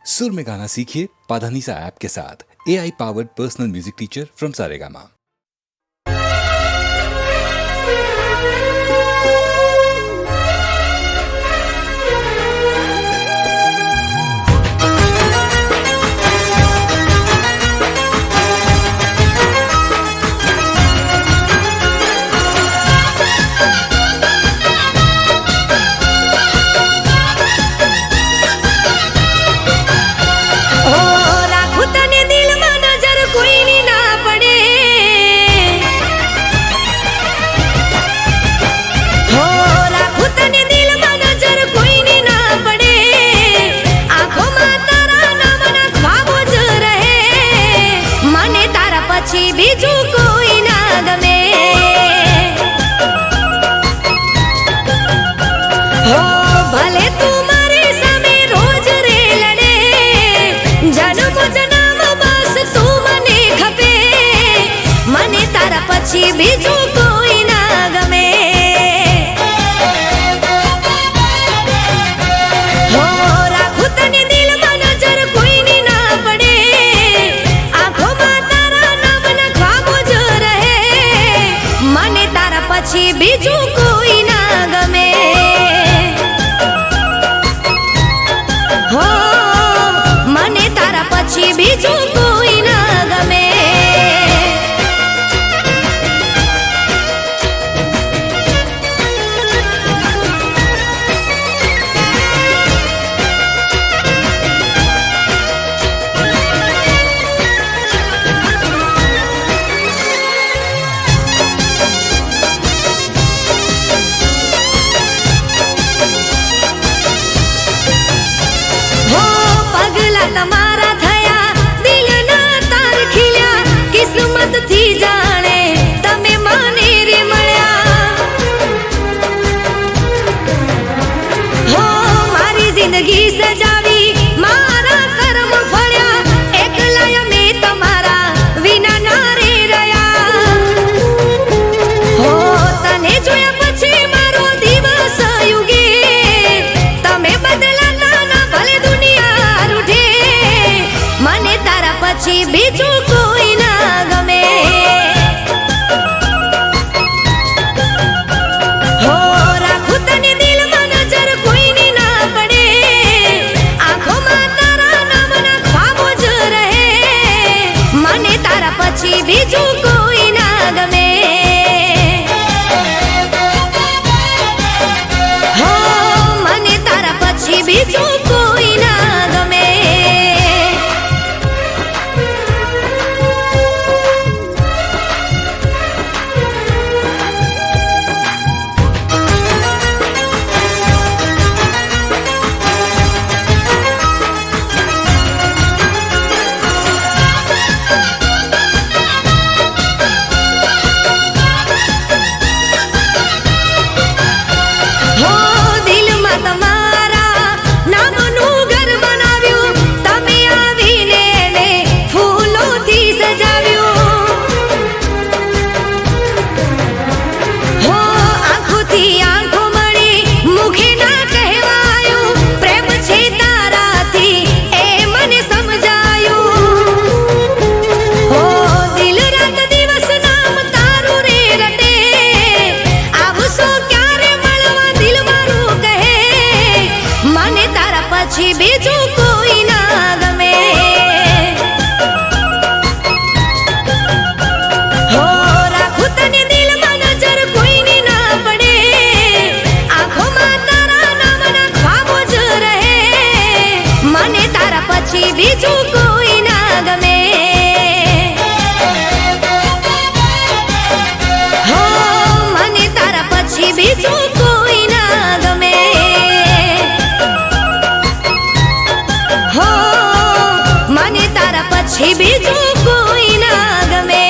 सुर में गाना सीखिए पाधानीसा ऐप के साथ। AI powered personal music teacher from Saregama. બીજું કોઈ ના ગમે હો ભલે તું મારી સામે રોજ રે લડે જન્મ જન્મ બસ તું મને ખપે મને તારા પછી બીજું કોઈ ના ગમે હો રાખું તને દિલમાં નજર કોઈની ના પડે આંખોમાં પછી બીજું કોઈ ના ગમે હો મને તારા પછી બીજું કોઈ ના ગમે તમારા થયા દિલના તાર ખીલ્યા કિસ્મતથી જાણે તમે મને રે મળ્યા હો મારી જિંદગી સજાવી મારા કર્મ ફળ્યા એકલા અમે તમારા વિના ના રે રહ્યા હો તને જોયા પછી મારો દિવસ યુગે તમે બદલાતા ના ભલે દુનિયા મને તારા પછી બીજું કોઈ ના ગમે હો રાખું તને દિલમાં નજર કોઈની ના પડે આંખોમાં તારા નામના ખ્વાબો જ રહે મને તારા પછી બીજું કોઈ ના ગમે હો મને તારા પછી બીજું કોઈ ના ગમે પછી બીજું કોઈ ના ગમે હો રાખું તને દિલમાં નજર કોઈની ના પડે આંખોમાં તારા નામના ખ્વાબો જ રહે મને તારા પછી બીજું કોઈ ના ગમે હો મને તારા પછી બીજું કોઈ ના ગમે મને તારા પછી બીજું કોઈ ના ગમે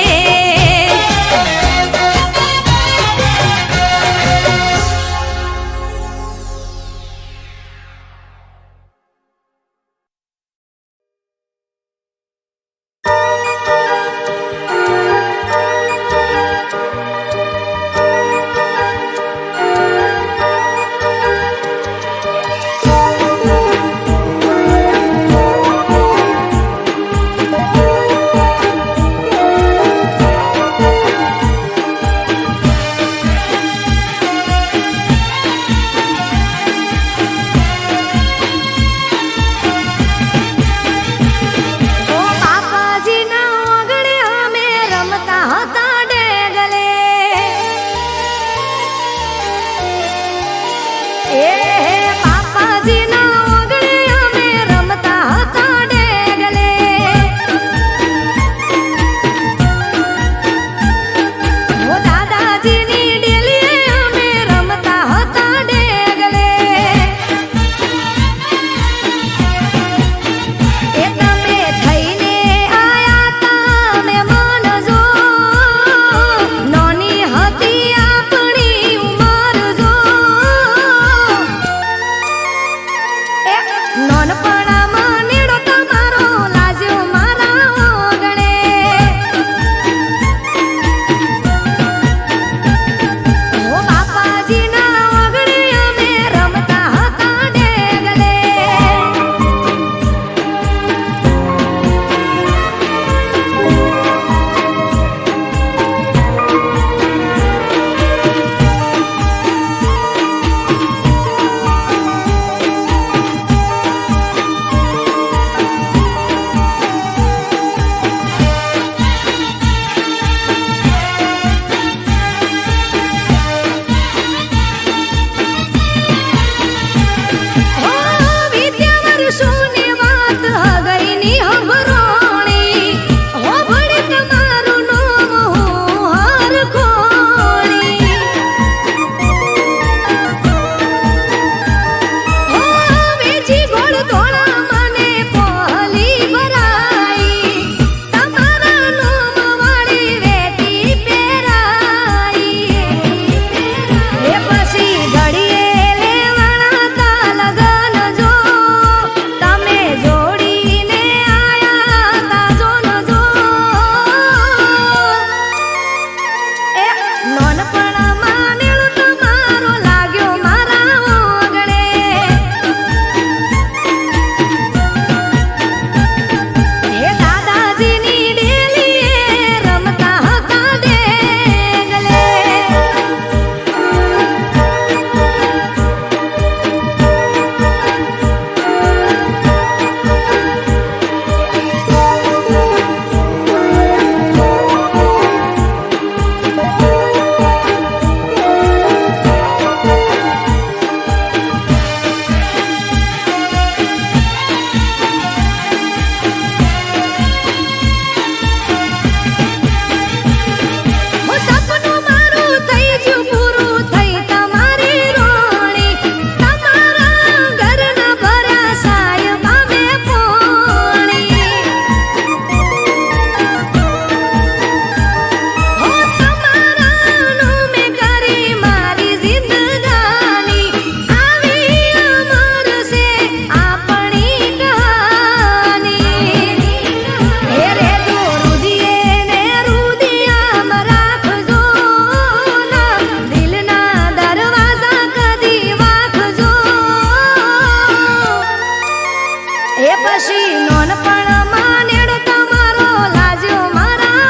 પછી નોનપણમાં નેડ તમારો લાજ્યો મારા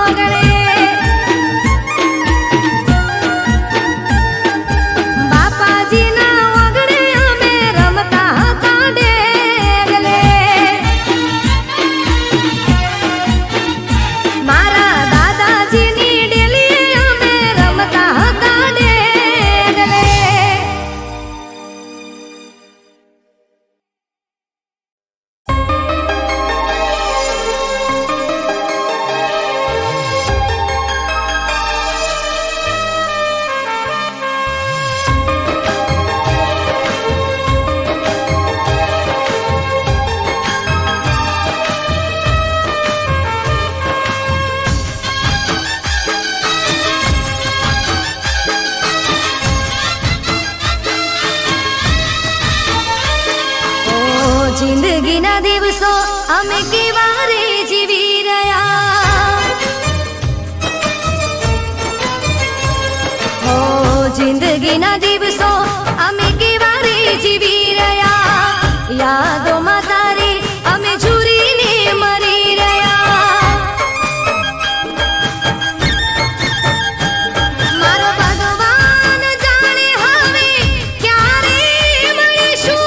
ઓગણે. બાપાજીના ઓગણે અમે રમતા હતા ડેગલે. મારા દાદાજીની ડેલીએ અમે રમતા હતા ડેગલે. જિંદગીના દિવસો અમે કેવા રે જીવી રહ્યા. હો જિંદગીના દિવસો અમે કેવા રે જીવી રહ્યા. યાદોમાં તારી અમે ઝૂરીને મરી રહ્યા. મારો ભગવાન જાણે હવે ક્યારે મળીશું.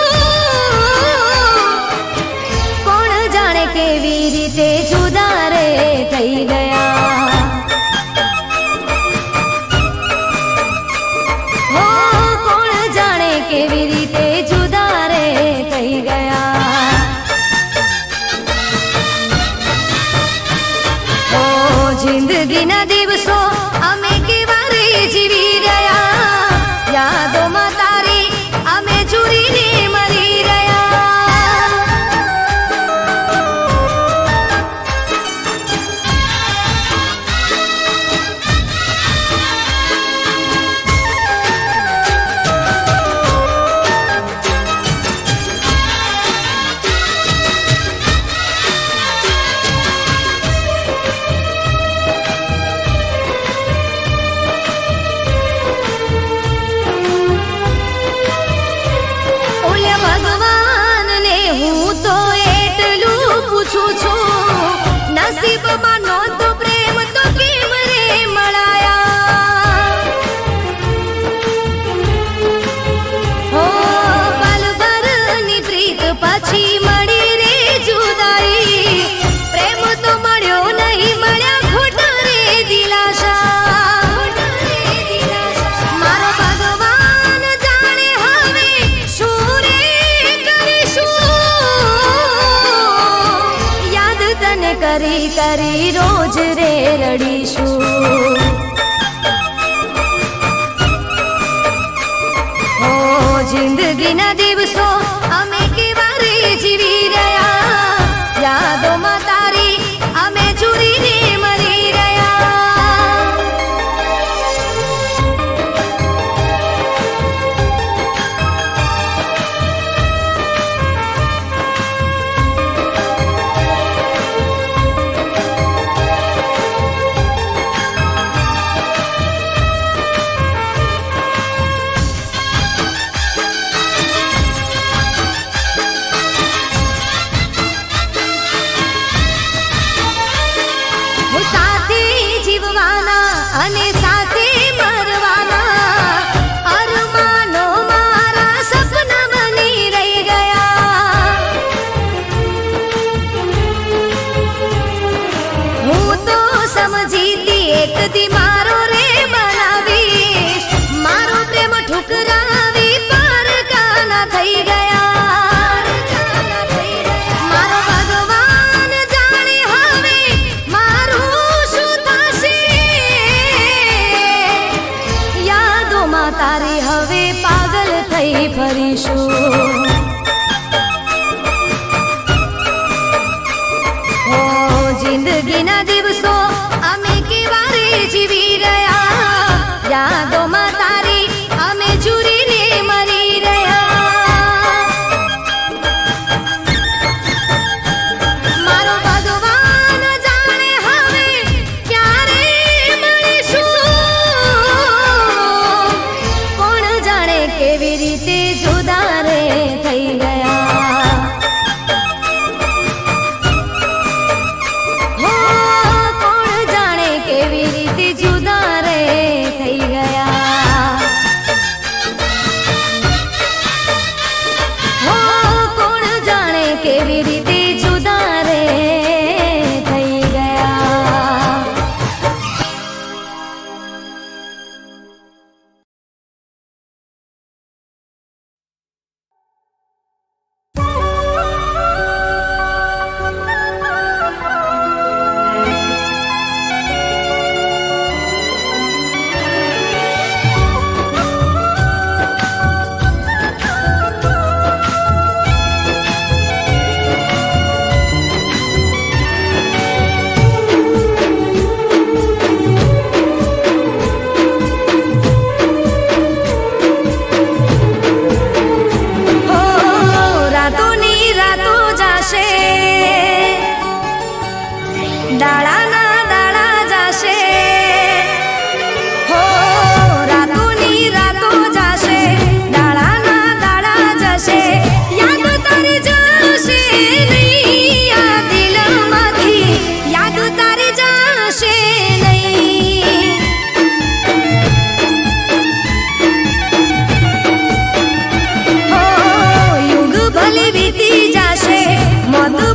કોણ જાણે કેવી રીતે જુદા રે થઈ ગયા. હો કોણ જાણે કેવી રીતે જુદા રે થઈ ગયા. હો જિંદગીના દિવસો અમે કેવા રે જીવી રહ્યા. યાદોમાં તારી અમે ઝૂરીને મરી રહ્યા. ઓલે ભગવાનને હું તો એટલું પૂછું છું. નસીબમાં નહોતો પ્રેમ તો કેમ રે મળાયા. હો પલભરની પ્રીત પછી મળી રે જુદાઈ. પ્રેમ તો મળ્યો નહીં, મળ્યા ખોટા રે દિલાસા. મારો ભગવાન જાણે હવે શું રે કરીશું. યાદ તને કરી કરી રોજ રે રડીશું. હો જિંદગીના દિવસો અમે કેવા રે જીવી રહ્યા. યાદોમાં તારી અમે ઝૂરીને મરી રહ્યા. હું સાથે જીવવાના અને સાથે મરવાના. અરમાનો મારા સપના બની રહી ગયા. હું તો સમજીતી એક દી મારો રે બનાવીશ. મારો પ્રેમ ઠુકરાવી પારકાના થઈ ગયા. મારો ભગવાન જાણે હવે મારું શું થશે. યાદોમાં તારી હવે પાગલ થઈ ફરીશું. હો જિંદગીના દિવસો અમે કેવા રે જીવી રહ્યા. યાદોમાં તારી અમે ઝૂરીને મરી રહ્યા. મારો ભગવાન જાણે હવે ક્યારે મળીશું. કોણ જાણે કેવી રીતે જુદા રે થઈ ગયા.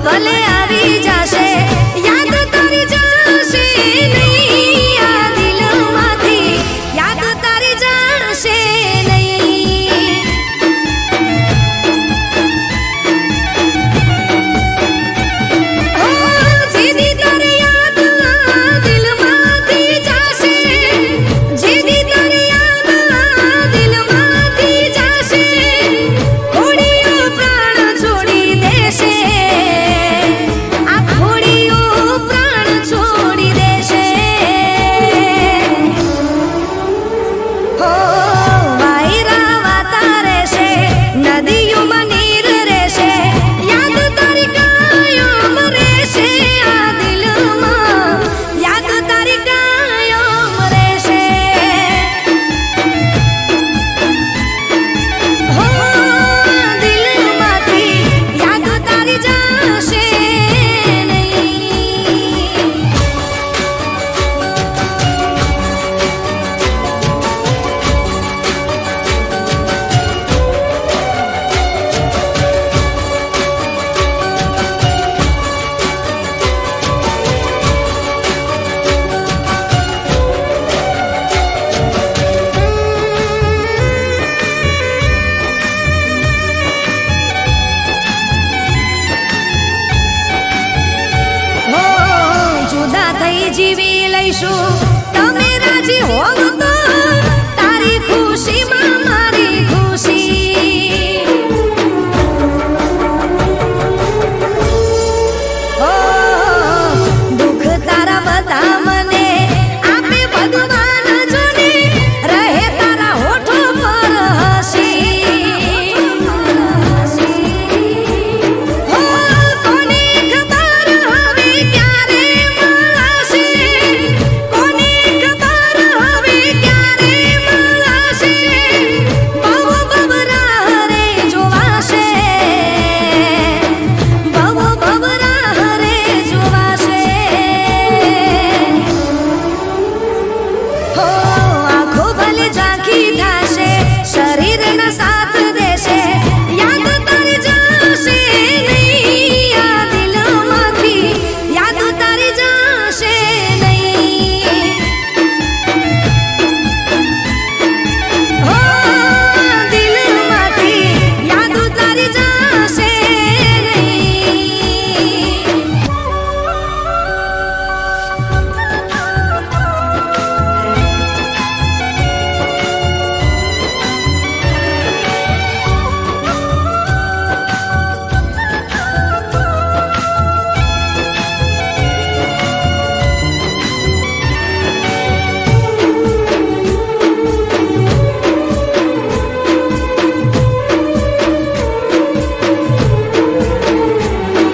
ભલે આવી જશે યાદ તારી જશે નહીં આ દિલમાંથી યાદ તારી જશે નહીં ઓ જીદી તારી યાદ આ દિલમાંથી જશે જીદી તારી યાદ આ દિલમાંથી જશે ખોડીઓ પ્રાણ છોડી દેશે આ ખોડીઓ પ્રાણ છોડી દેશે હો વાયરા વાતા રહેશે નદીઓમાં નીર રહેશે યાદ તારી કાયમ રહેશે આ દિલમાં યાદ તારી કાયમ રહેશે હો દિલમાંથી યાદ તારી જશે નહીં હો જુદા થઈ જીવી લઈશું તમે રાજી હોવ તો તારી ખુશીમાં મારી ખુશી હો દુઃખ તારા બધા મને આપે ભગવાન જોને રહે તારા હોઠો પર હસી હો કોને ખબર હવે ક્યારે મળશે કોને ખબર હવે ક્યારે મળશે બહુ બબરા રે જોવાશે બહુ બબરા રે જોવાશે હો આંખો ભલે ઝાંખી થાશે શરીરના સાથ દેશે યાદ તારી જશે નહીં આ દિલમાંથી યાદ તારી જશે નહીં હો દિલમાંથી યાદ તારી જશે નહીં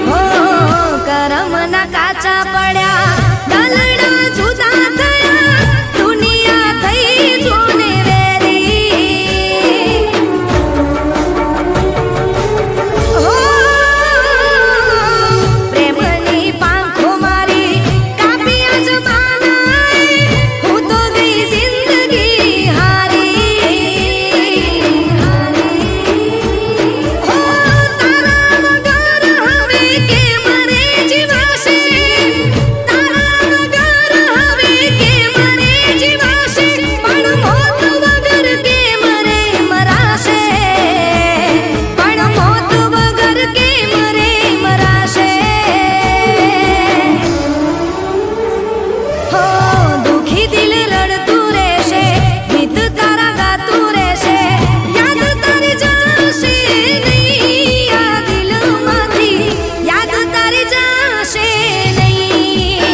હો કરમના કાચા પડ્યા દલડા જુદા થયા દુનિયા થઈ જોને વેરી હો પ્રેમની પાંખો મારી કાપી આજ બાનાએ હું તો ગઈ જિંદગી હારી હો તારા વગર હવે કેમ રે જીવાશે તારા વગર હવે કેમ રે જીવાશે પણ મોત વગર કેમ રે મરાશે પણ મોત વગર કેમ રે મરાશે હો દુખી દિલ રડતું રહેશે ગીત તારા ગાતું રહેશે યાદ તારી જશે નહીં આ દિલમાંથી યાદ તારી જશે નહીં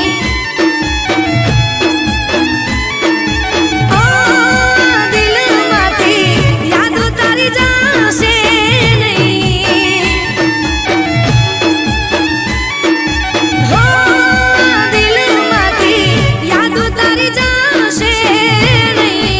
ઓ દિલમાંથી યાદ તારી જશે નહીં હો દિલમાંથી યાદ તારી જશે નહીં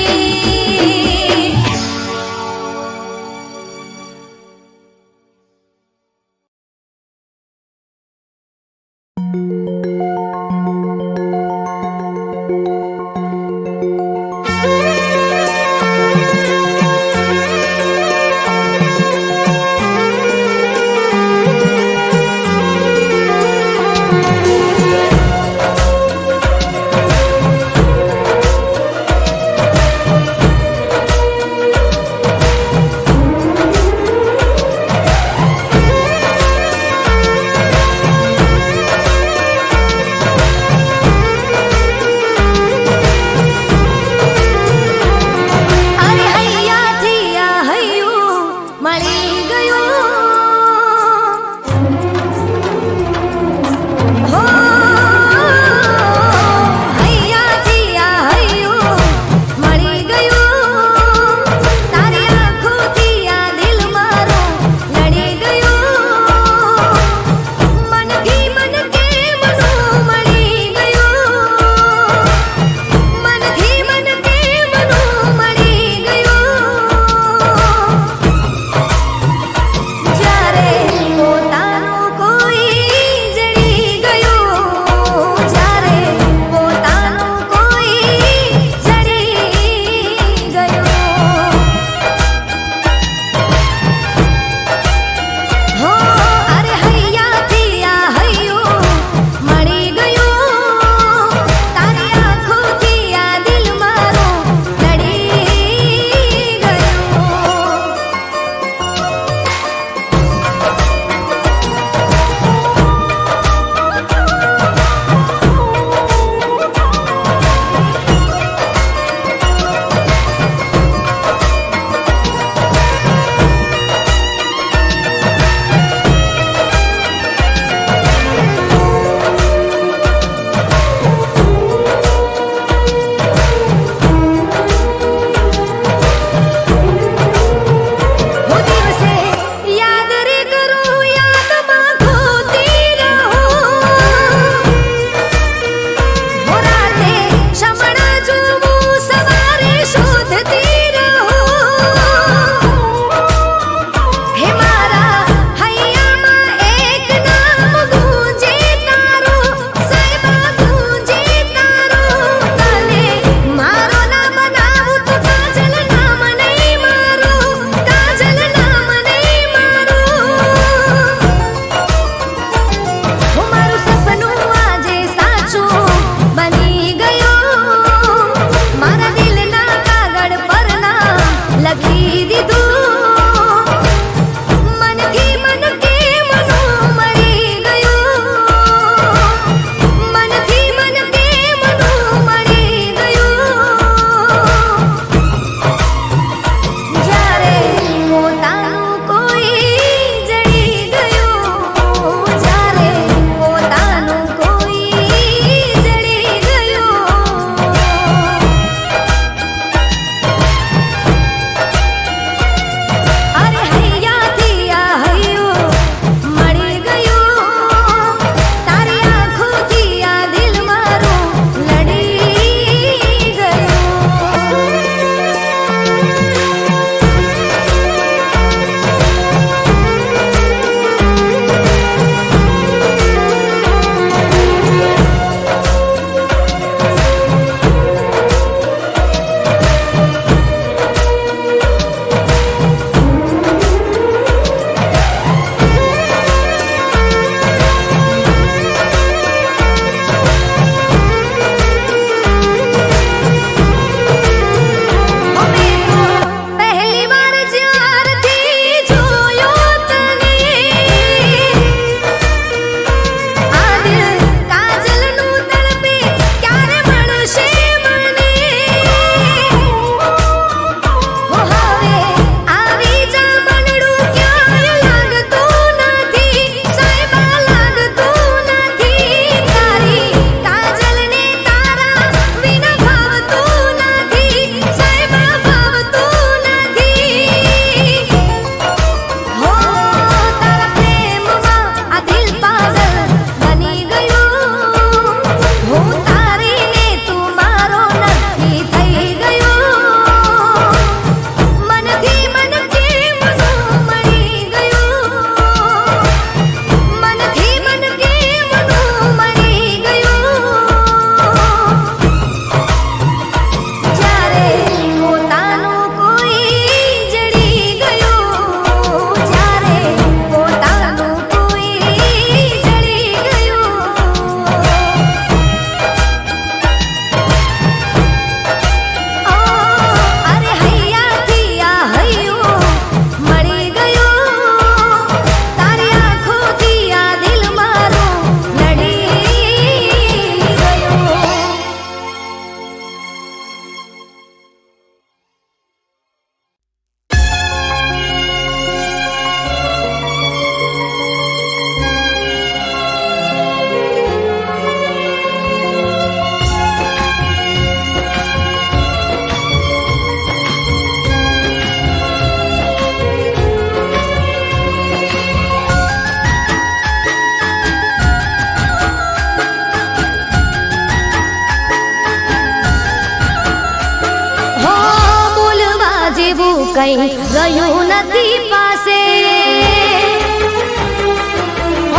કઈ રહ્યું નથી પાસે.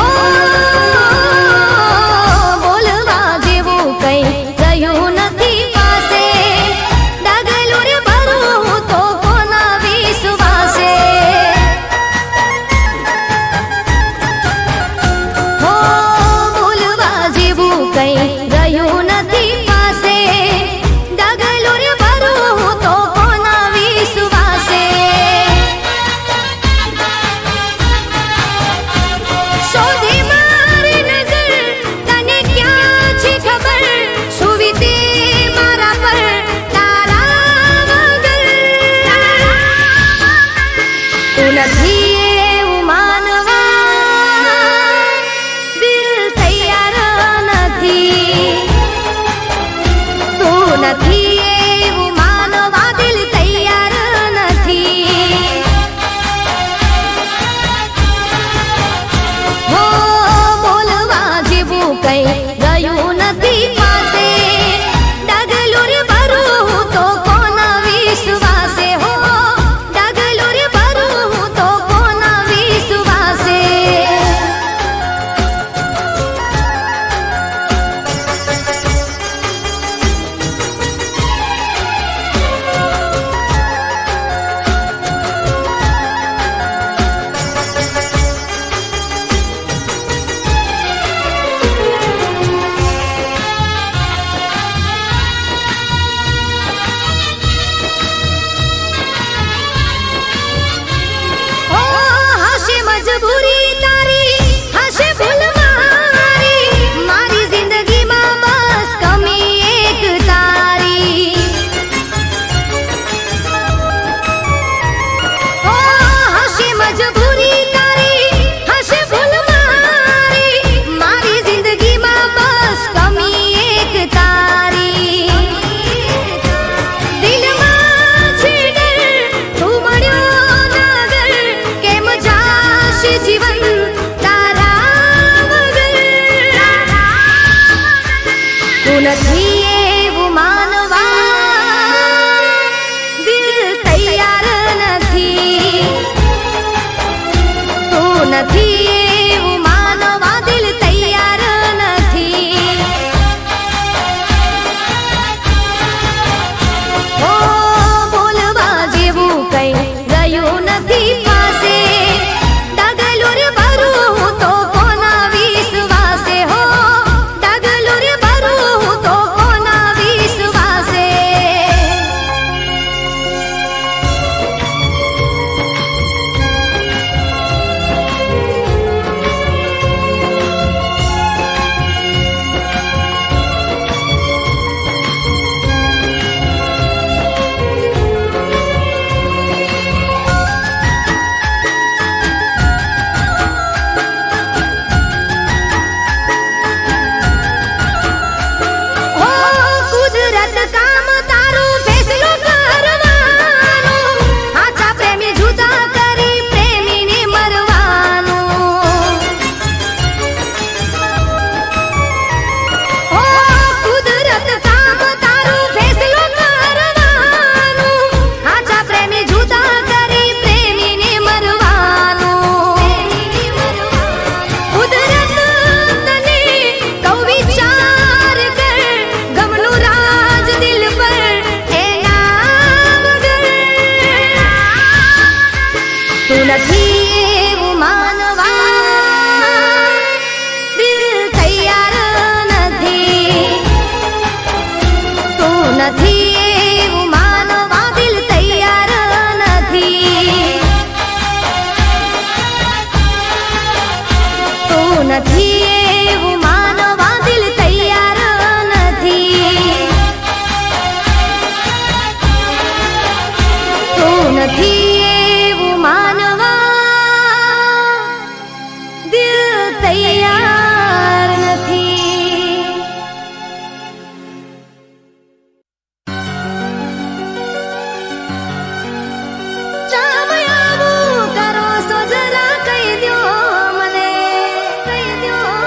ઓ, બોલવા જેવું કઈ રહ્યું નથી પાસે. ડગલું રે ભરું તો કોના વિશ્વાસે. ઓ, બોલવા જેવું કઈ રહ્યું નથી પાસે. ડગલું રે ભરું તો કોના વિશ્વાસે. શોધી મારી નજર તને ક્યાં છે ખબર. સુવીતે મારા પર તારા વગર. તું નથી એવું માનવા દિલ તૈયાર નથી. તું નથી એવું માનવા દિલ તૈયાર નથી. હો, બોલવા જેવું કઈ રહ્યું નથી પાસે. ડગલું રે ભરું તો કોના વિશ્વાસે. હો, ડગલું રે ભરું તો કોના વિશ્વાસે. ઓ, હશે મજબૂરી તારી, હશે ભૂલ મારી. મારી જિંદગીમાં બસ કમી એક તારી. ઓ, હશે મજબૂરી તારી, હશે ભૂલ મારી. મારી જિંદગીમાં બસ કમી એક તારી. દિલમાં છે ડર, તું મળ્યો ના ઘર. કેમ જાશે જીવન તારા વગર. તું નથી એવું માનવા દિલ તૈયાર નથી. તું નથી એવું માનવા દિલ તૈયાર નથી. ઓ, બોલવા જેવું કઈ રહ્યું નથી પાસે. ડગલું રે ભરું તો કોના વિશ્વાસે. હો, ડગલું રે ભરું તો કોના વિશ્વાસે. ઓ, કુદરત કામ તારું ફેસલો કરવાનો. આછા પ્રેમી જુદા કરી પ્રેમીને મરવાનું. ઓ, કુદરત કામ તારું ફેસલો કરવાનું. આછા પ્રેમી જુદા કરી પ્રેમીને મરવાનું. કુદરત તને કહું વિચાર કર. ગમનું રાજ દિલ પર એના વગર. તું નથી એવું માનવા દિલ તૈયાર નથી. તું નથી એવું માનવા દિલ તૈયાર નથી. તું નથી એવું માનવા દિલ તૈયાર નથી. તું નથી એવું માનવા દિલ તૈયાર નથી. ચામ આવું કરો સો જરા કહી દ્યો મને. કહી દ્યો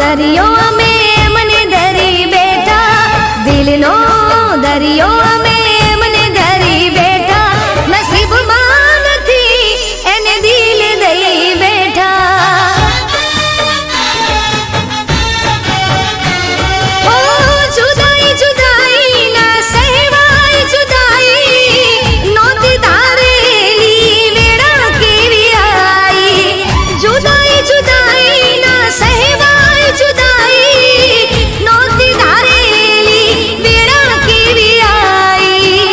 દરિયો અમે મને ધરી બેઠા, દિલનો દરિયો અમે મને ધરી બેઠા, નસીબમાં નથી એને દિલ દઈ બેઠા. ઓ જુદાઈ જુદાઈ ના સહેવાય જુદાઈ, નોતી તારેલી વેળા કેવી આઈ. જુદાઈ જુદાઈ ના સહેવાય જુદાઈ, નોતી તારેલી વેળા કેવી આઈ.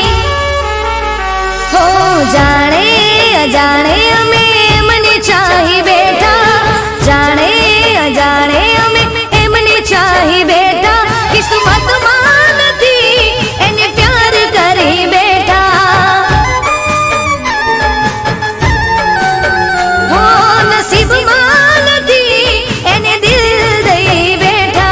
હો જાણે અજાણે અમે મને ચાહી બેઠા, જાણે અજાણે અમે એમને ચાહી બેઠા, કિસ્મતમાં નથી એને પ્યાર કરી બેઠા. હો નસીબમાં નથી એને દિલ દઈ બેઠા.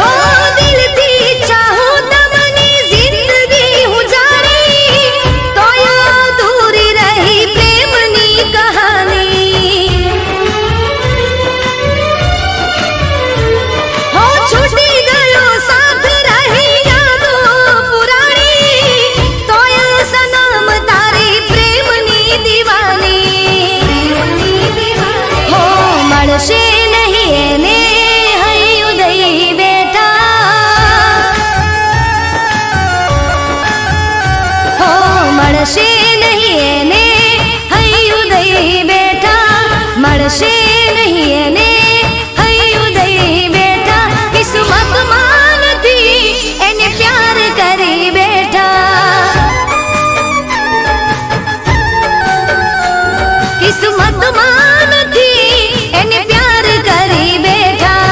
ઓ દિલથી ચાહું તમને જિંદગી હું જાણી, તોય અધૂરી રહી પ્રેમની કહાની. હો છૂટી ગયો સાથ રહી યાદો પુરાણી, તોય સનમ તારી પ્રેમની દીવાની. હો મળશે નહીં એને હૈયું દઈ બેઠા, હો મળશે નહીં એને હૈયું દઈ બેઠા, મળશે નહીં એને હૈયું દઈ બેઠા, કિસ્મતમાં નથી એને પ્યાર કરી બેઠા. કિસ્મતમાં નથી એને પ્યાર કરી બેઠા.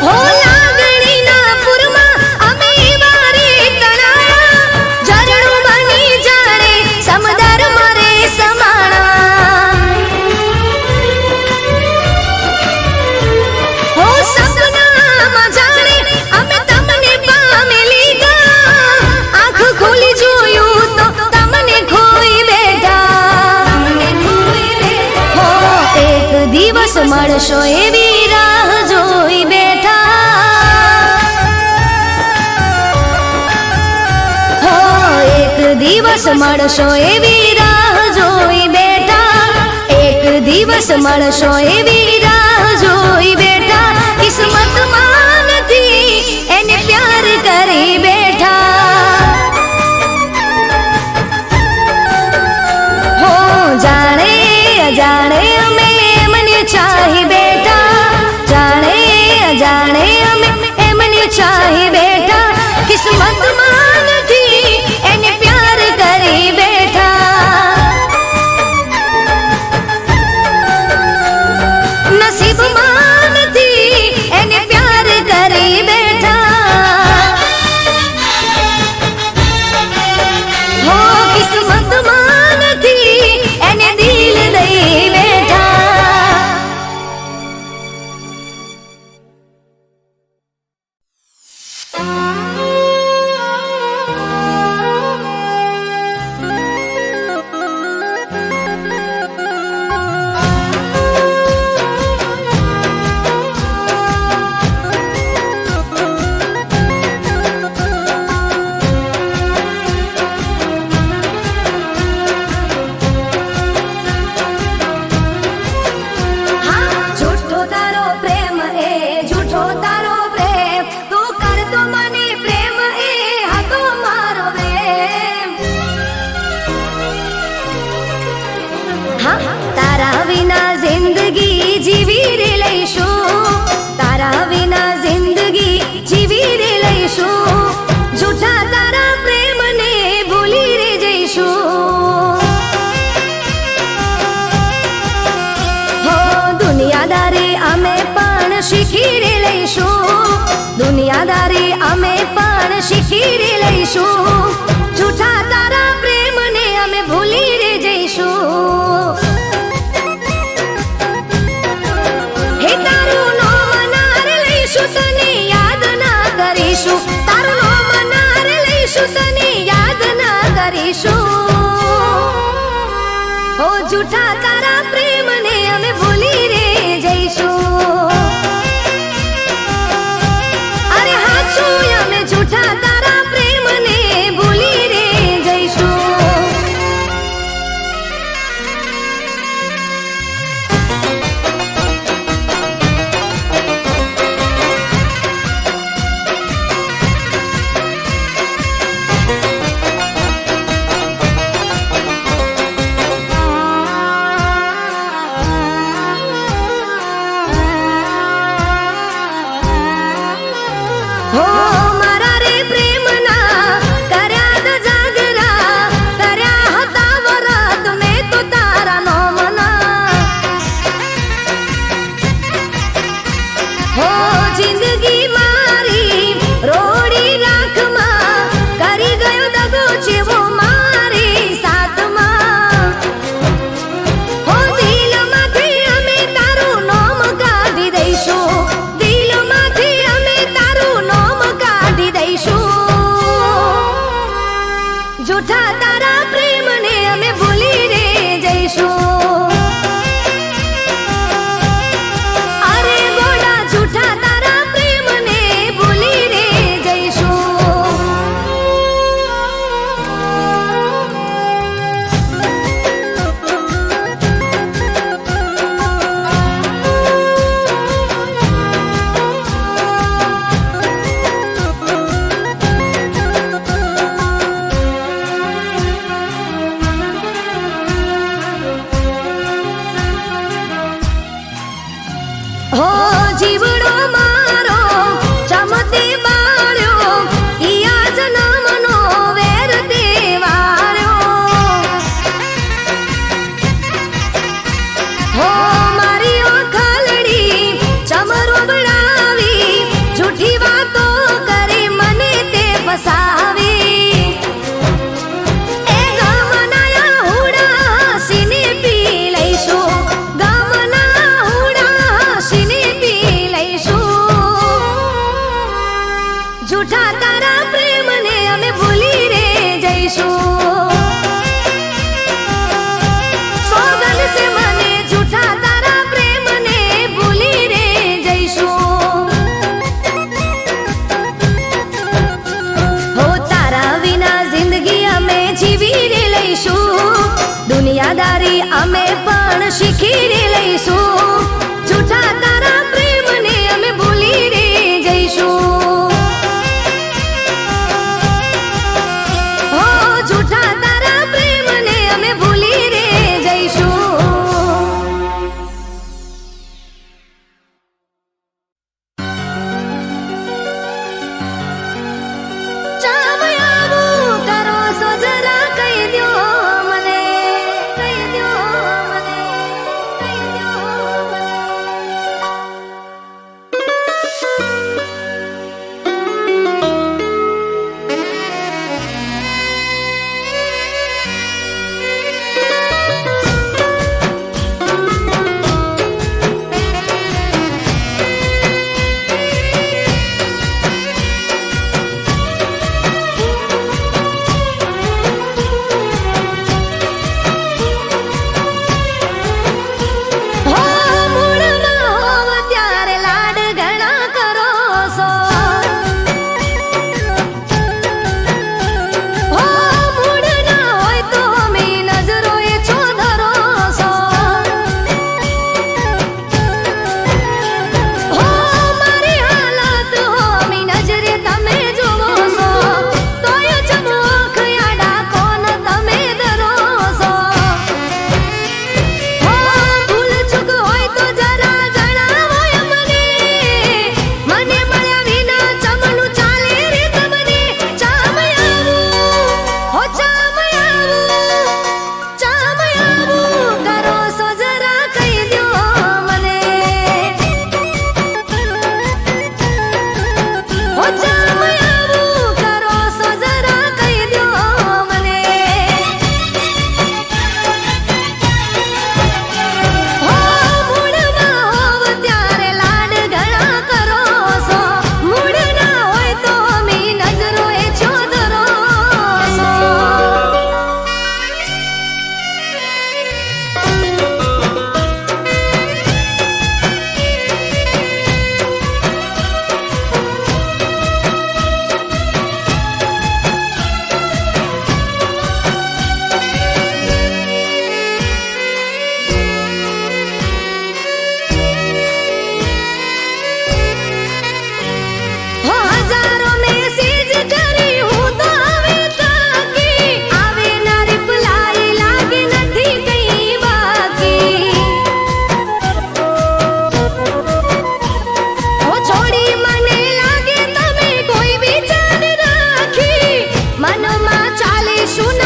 હો લાગણીના પૂરમાં અમે વારે તણાયા, ઝરણું બની જાણે સમદર મારે સમાણા. હો સપનામાં જાણે અમે તમને પામી લીધા, આંખ ખોલી જોયું તો તમને ખોઈ બેઠા. હો એક દિવસ મળશો એવી રાહ જોઈ બેઠા, હો એક દિવસ મળશો એવી રાહ જોઈ બેઠા, એક દિવસ મળશો એવી રાહ જોઈ બેઠા, કિસ્મતમાં નથી એને પ્યાર કરી બેઠા. હો જાણે અજાણે અમે મને ચાહી બેઠા, જાણે અજાણે અમે એમને ચાહી બેઠા, કિસ્મતમાં નથી એને પ્યાર કરી બેઠા. નસીબમાં નથી એને પ્યાર દુનિયાદારી અમે પણ શીખી રે લઈશું, જૂઠા તારા પ્રેમને અમે ભૂલી રે જઈશું. હે તારું નામ નાર લઈશું, તને યાદ ના કરીશું, તારું નામ નાર લઈશું, તને યાદ ના કરીશું. ઓ જૂઠા તારા પ્રેમને અમે ભૂલી રે જઈશું. અરે હાચું અમે જૂઠા તારા પ્રેમને ભૂલી રે જઈશું. હો મારા રે પ્રેમના કર્યા દ જાગરા, કર્યા હતા વરત મેં તો તારા નોમના. હો જિંદગી મારી રોડી રાખમાં કરી ગયો દગો જેવો મારી સાથમાં. હો દિલમાંથી અમે તારું નામ કાઢી દઈશું, દિલમાંથી અમે તારું નામ કાઢી દઈશું. જૂઠા તારા પ્રેમને અમે ભૂલી રે જઈશું. અરે ગોડા જૂઠા તારા પ્રેમને ભૂલી રે જઈશું. શું